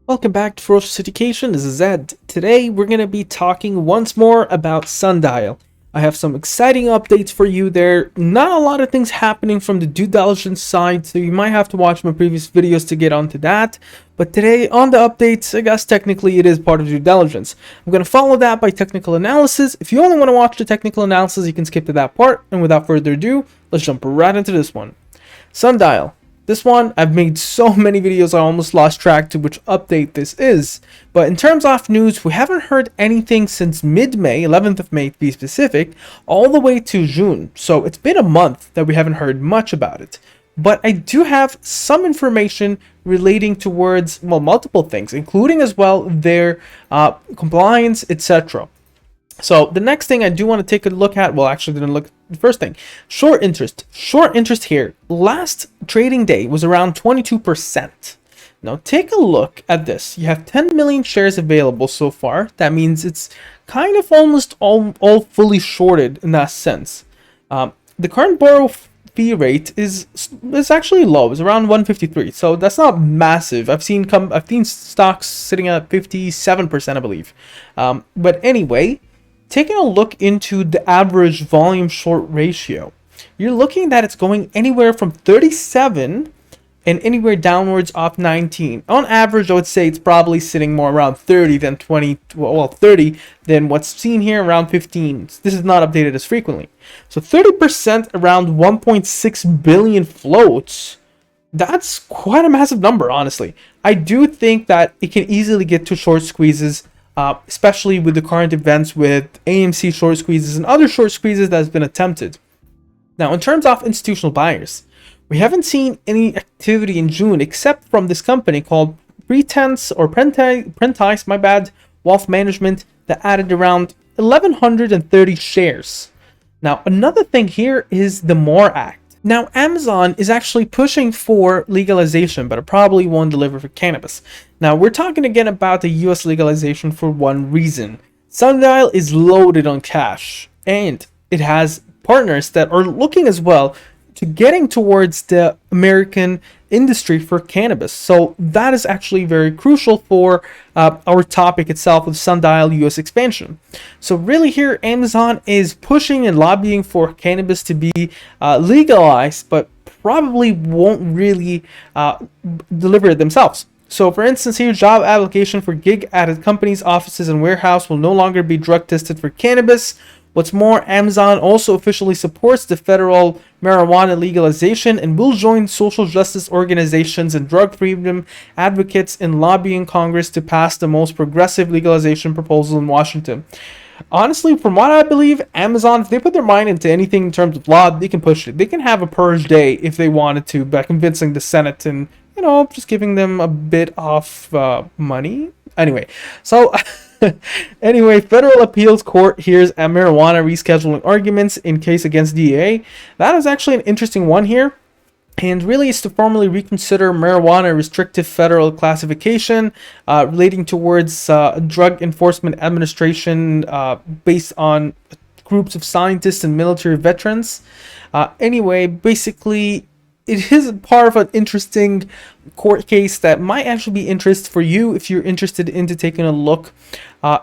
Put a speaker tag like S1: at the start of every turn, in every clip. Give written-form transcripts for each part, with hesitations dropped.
S1: Welcome back to Ferocious Education. This is Zed. Today we're going to be talking once more about Sundial. I have some exciting updates for you there. Not a lot of things happening from the due diligence side, so you might have to watch my previous videos to get onto that. But today on the updates, I guess technically it is part of due diligence. I'm going to follow that by technical analysis. If you only want to watch the technical analysis, you can skip to that part. And without further ado, let's jump right into this one. Sundial. This one, I've made so many videos I almost lost track to which update this is. But in terms of news, we haven't heard anything since mid-May, 11th of May to be specific, all the way to June. So it's been a month that we haven't heard much about it. But I do have some information relating towards, well, multiple things, including as well their compliance, etc. So the next thing I do want to take a look at, well, actually didn't look. The first thing, short interest. Short interest here. Last trading day was around 22%. Now take a look at this. You have 10 million shares available so far. That means it's kind of almost all fully shorted in that sense. The current borrow fee rate is actually low. It's around 153. So that's not massive. I've seen stocks sitting at 57%, I believe. But anyway, taking a look into the average volume short ratio, you're looking that it's going anywhere from 37 and anywhere downwards off 19. On average, I would say it's probably sitting more around 30 than 30 than what's seen here around 15. This is not updated as frequently. So 30% around 1.6 billion floats. That's quite a massive number, honestly. I do think that it can easily get to short squeezes, especially with the current events with AMC short squeezes and other short squeezes that has been attempted. Now, in terms of institutional buyers, we haven't seen any activity in June except from this company called Prentice Wealth Management that added around 1,130 shares. Now, another thing here is the MORE Act. Now, Amazon is actually pushing for legalization, but it probably won't deliver for cannabis. Now, we're talking again about the US legalization for one reason. Sundial is loaded on cash, and it has partners that are looking as well to getting towards the American industry for cannabis. So that is actually very crucial for our topic itself with Sundial US expansion. So really here, Amazon is pushing and lobbying for cannabis to be legalized, but probably won't really deliver it themselves. So for instance here, job application for gig at companies, offices, and warehouse will no longer be drug tested for cannabis. What's more, Amazon also officially supports the federal marijuana legalization and will join social justice organizations and drug freedom advocates in lobbying Congress to pass the most progressive legalization proposal in Washington. Honestly, from what I believe, Amazon, if they put their mind into anything in terms of law, they can push it. They can have a purge day if they wanted to by convincing the Senate and, just giving them a bit of money. Anyway, so... Anyway, federal appeals court hears a marijuana rescheduling arguments in case against DEA. That is actually an interesting one here, and really is to formally reconsider marijuana restrictive federal classification relating towards Drug Enforcement Administration based on groups of scientists and military veterans. Anyway, basically, it is part of an interesting court case that might actually be interest for you if you're interested into taking a look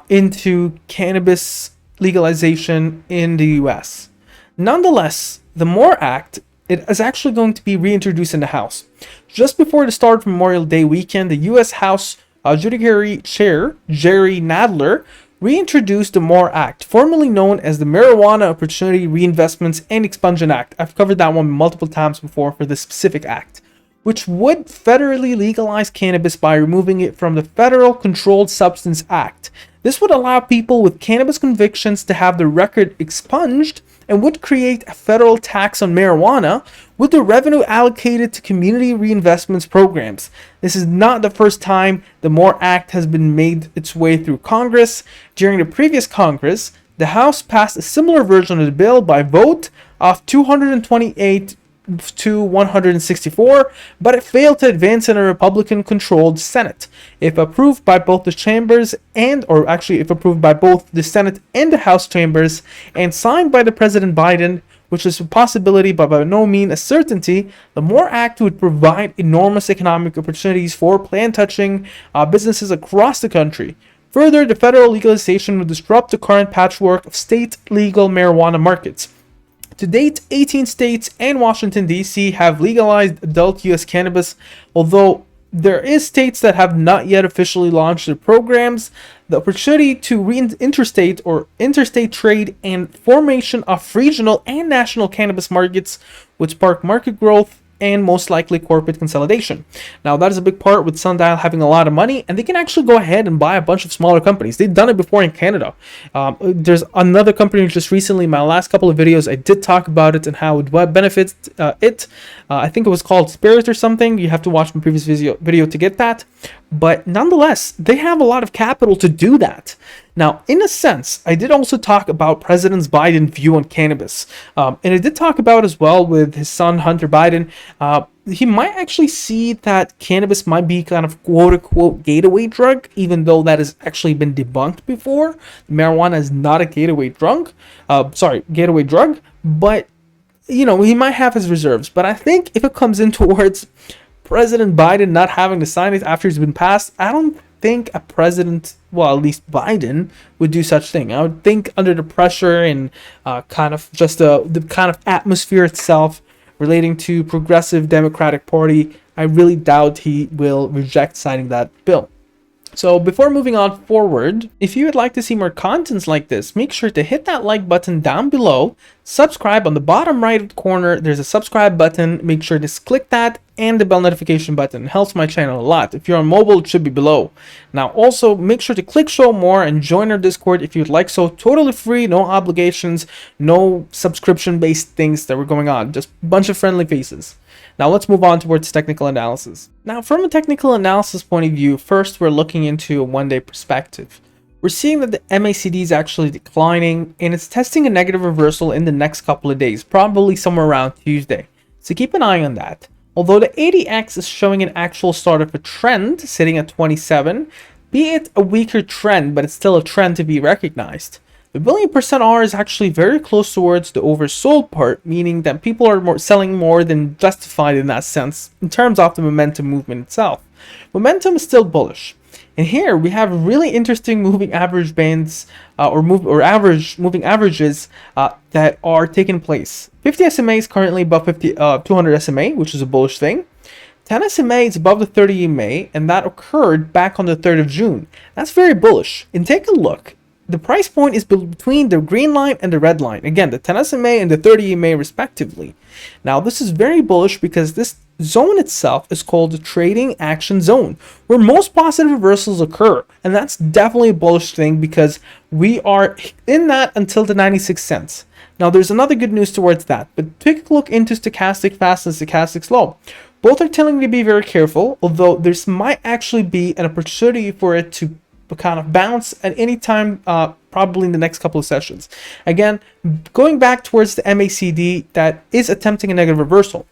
S1: into cannabis legalization in the US. Nonetheless, the MORE Act, it is actually going to be reintroduced in the House. Just before the start of Memorial Day weekend, the US House Judiciary Chair, Jerry Nadler, reintroduced the MORE Act, formerly known as the Marijuana Opportunity Reinvestments and Expungement Act. I've covered that one multiple times before for this specific act, which would federally legalize cannabis by removing it from the Federal Controlled Substance Act. This would allow people with cannabis convictions to have their record expunged and would create a federal tax on marijuana with the revenue allocated to community reinvestments programs. This is not the first time the MORE Act has been made its way through Congress. During the previous Congress, the House passed a similar version of the bill by vote of 228 to 164, but it failed to advance in a Republican-controlled Senate. If approved by both the chambers if approved by both the Senate and the House chambers, and signed by the President Biden, which is a possibility but by no means a certainty, the MORE Act would provide enormous economic opportunities for plant-touching businesses across the country. Further, the federal legalization would disrupt the current patchwork of state legal marijuana markets. To date, 18 states and Washington, D.C. have legalized adult U.S. cannabis, although there is states that have not yet officially launched their programs. The opportunity to interstate trade and formation of regional and national cannabis markets would spark market growth and most likely corporate consolidation. Now, that is a big part with Sundial having a lot of money, and they can actually go ahead and buy a bunch of smaller companies. They've done it before in Canada. There's another company just recently, in my last couple of videos, I did talk about it and how it benefits it. I think it was called Spirit or something. You have to watch my previous video to get that. But nonetheless, they have a lot of capital to do that. Now, in a sense, I did also talk about President Biden's view on cannabis. And I did talk about as well with his son, Hunter Biden. He might actually see that cannabis might be kind of quote-unquote gateway drug, even though that has actually been debunked before. Marijuana is not a gateway drug. But, you know, he might have his reserves. But I think if it comes in towards President Biden not having to sign it after it's been passed, I don't think a president, well, at least Biden, would do such thing. I would think under the pressure and kind of just the kind of atmosphere itself relating to Progressive Democratic Party, I really doubt he will reject signing that bill. So before moving on forward, if you would like to see more contents like this, make sure to hit that like button down below, subscribe on the bottom right corner, there's a subscribe button, make sure to click that, and the bell notification button. It helps my channel a lot. If you're on mobile, it should be below. Now also, make sure to click show more and join our Discord if you'd like so. Totally free, no obligations, no subscription-based things that were going on. Just a bunch of friendly faces. Now let's move on towards technical analysis. Now from a technical analysis point of view, first we're looking into a one-day perspective. We're seeing that the MACD is actually declining and it's testing a negative reversal in the next couple of days, probably somewhere around Tuesday. So keep an eye on that. Although the ADX is showing an actual start of a trend sitting at 27, be it a weaker trend, but it's still a trend to be recognized. The billion percent R is actually very close towards the oversold part, meaning that people are selling more than justified in that sense in terms of the momentum movement itself. Momentum is still bullish. And here we have really interesting moving average bands moving averages that are taking place. 50 SMA is currently above 200 SMA, which is a bullish thing. 10 SMA is above the 30 EMA, and that occurred back on the 3rd of June. That's very bullish. And take a look. The price point is between the green line and the red line. Again, the 10 SMA and the 30 EMA respectively. Now, this is very bullish because this zone itself is called the trading action zone, where most positive reversals occur. And that's definitely a bullish thing because we are in that until the 96 cents. Now, there's another good news towards that, but take a look into stochastic fast and stochastic slow. Both are telling you to be very careful, although this might actually be an opportunity for it to kind of bounce at any time, probably in the next couple of sessions. Again, going back towards the MACD that is attempting a negative reversal.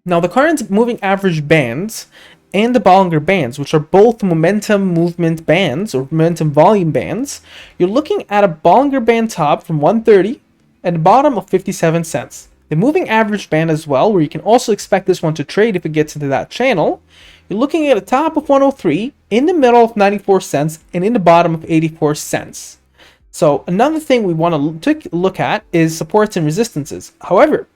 S1: Now, the current moving average bands and the Bollinger bands, which are both momentum movement bands or momentum volume bands, you're looking at a Bollinger band top from 130 and a bottom of 57 cents. The moving average band as well, where you can also expect this one to trade if it gets into that channel, you're looking at a top of 103, in the middle of 94 cents, and in the bottom of 84 cents. So another thing we want to take a look at is supports and resistances. However,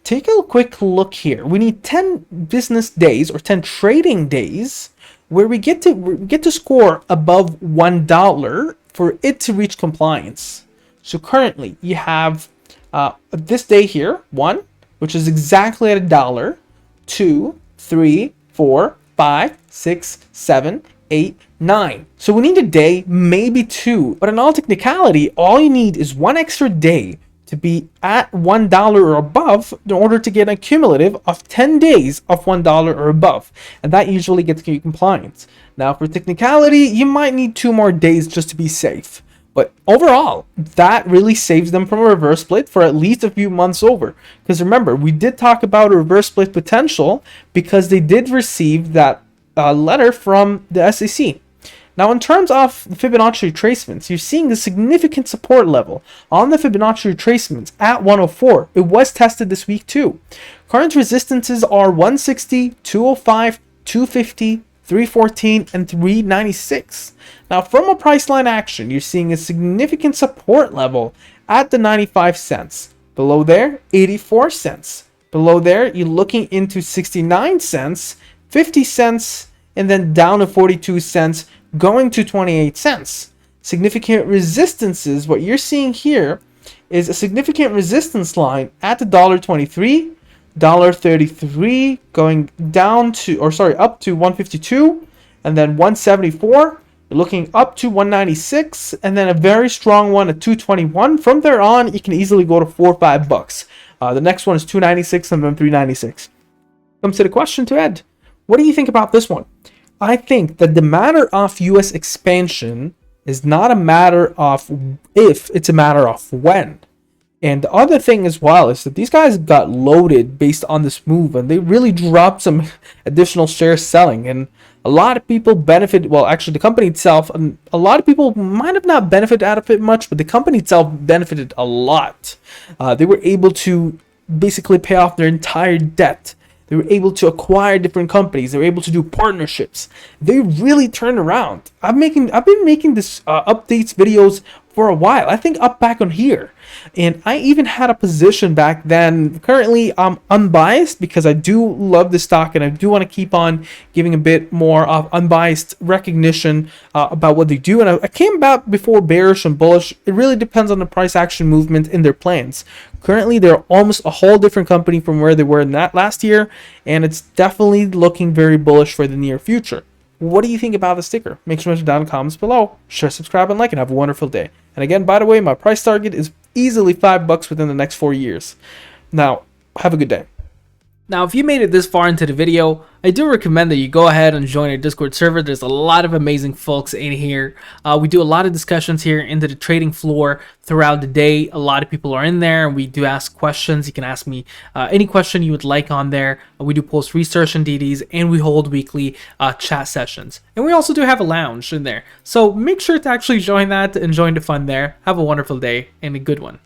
S1: take a quick look here. We need 10 business days or 10 trading days where we get to score above $1 for it to reach compliance. So currently you have this day here, 1, which is exactly at $1, 2, 3, 4, 5, 6, 7, 8, 9. So we need a day, maybe 2. But in all technicality, all you need is 1 extra day to be at $1 or above in order to get a cumulative of 10 days of $1 or above. And that usually gets you compliance. Now for technicality, you might need 2 more days just to be safe. But overall, that really saves them from a reverse split for at least a few months over. Because remember, we did talk about a reverse split potential because they did receive that letter from the SEC. Now, in terms of the Fibonacci retracements, you're seeing a significant support level on the Fibonacci retracements at 104. It was tested this week too. Current resistances are 160, 205, 250, 314, and 396. Now, from a price line action, you're seeing a significant support level at the 95 cents. Below there, 84 cents. Below there, you're looking into 69 cents, 50 cents, and then down to 42 cents, going to 28 cents. Significant resistances, what you're seeing here is a significant resistance line at the $1.23, $1.33, going down to, or sorry, up to 152, and then 174. You're looking up to 196, and then a very strong one at 221. From there on, you can easily go to $4 or $5. The next one is 296 and then 396. Comes to the question to Ed. What do you think about this one? I think that the matter of US expansion is not a matter of if, it's a matter of when. And the other thing as well is that these guys got loaded based on this move, and they really dropped some additional shares selling. And a lot of people benefit, well, actually the company itself, and a lot of people might have not benefited out of it much, but the company itself benefited a lot. They were able to basically pay off their entire debt. They were able to acquire different companies. They were able to do partnerships. They really turned around. I've been making this updates videos for a while. I think up back on here. And I even had a position back then. Currently, I'm unbiased because I do love the stock and I do want to keep on giving a bit more of unbiased recognition about what they do. And I came about before bearish and bullish. It really depends on the price action movement in their plans. Currently, they're almost a whole different company from where they were in that last year. And it's definitely looking very bullish for the near future. What do you think about the sticker? Make sure to mention down in the comments below. Share, subscribe, and like, and have a wonderful day. And again, by the way, my price target is easily $5 within the next 4 years. Now, have a good day.
S2: Now, if you made it this far into the video, I do recommend that you go ahead and join our Discord server. There's a lot of amazing folks in here. We do a lot of discussions here into the trading floor throughout the day. A lot of people are in there, and we do ask questions. You can ask me any question you would like on there. We do post research and DDs, and we hold weekly chat sessions. And we also do have a lounge in there. So make sure to actually join that and join the fun there. Have a wonderful day and a good one.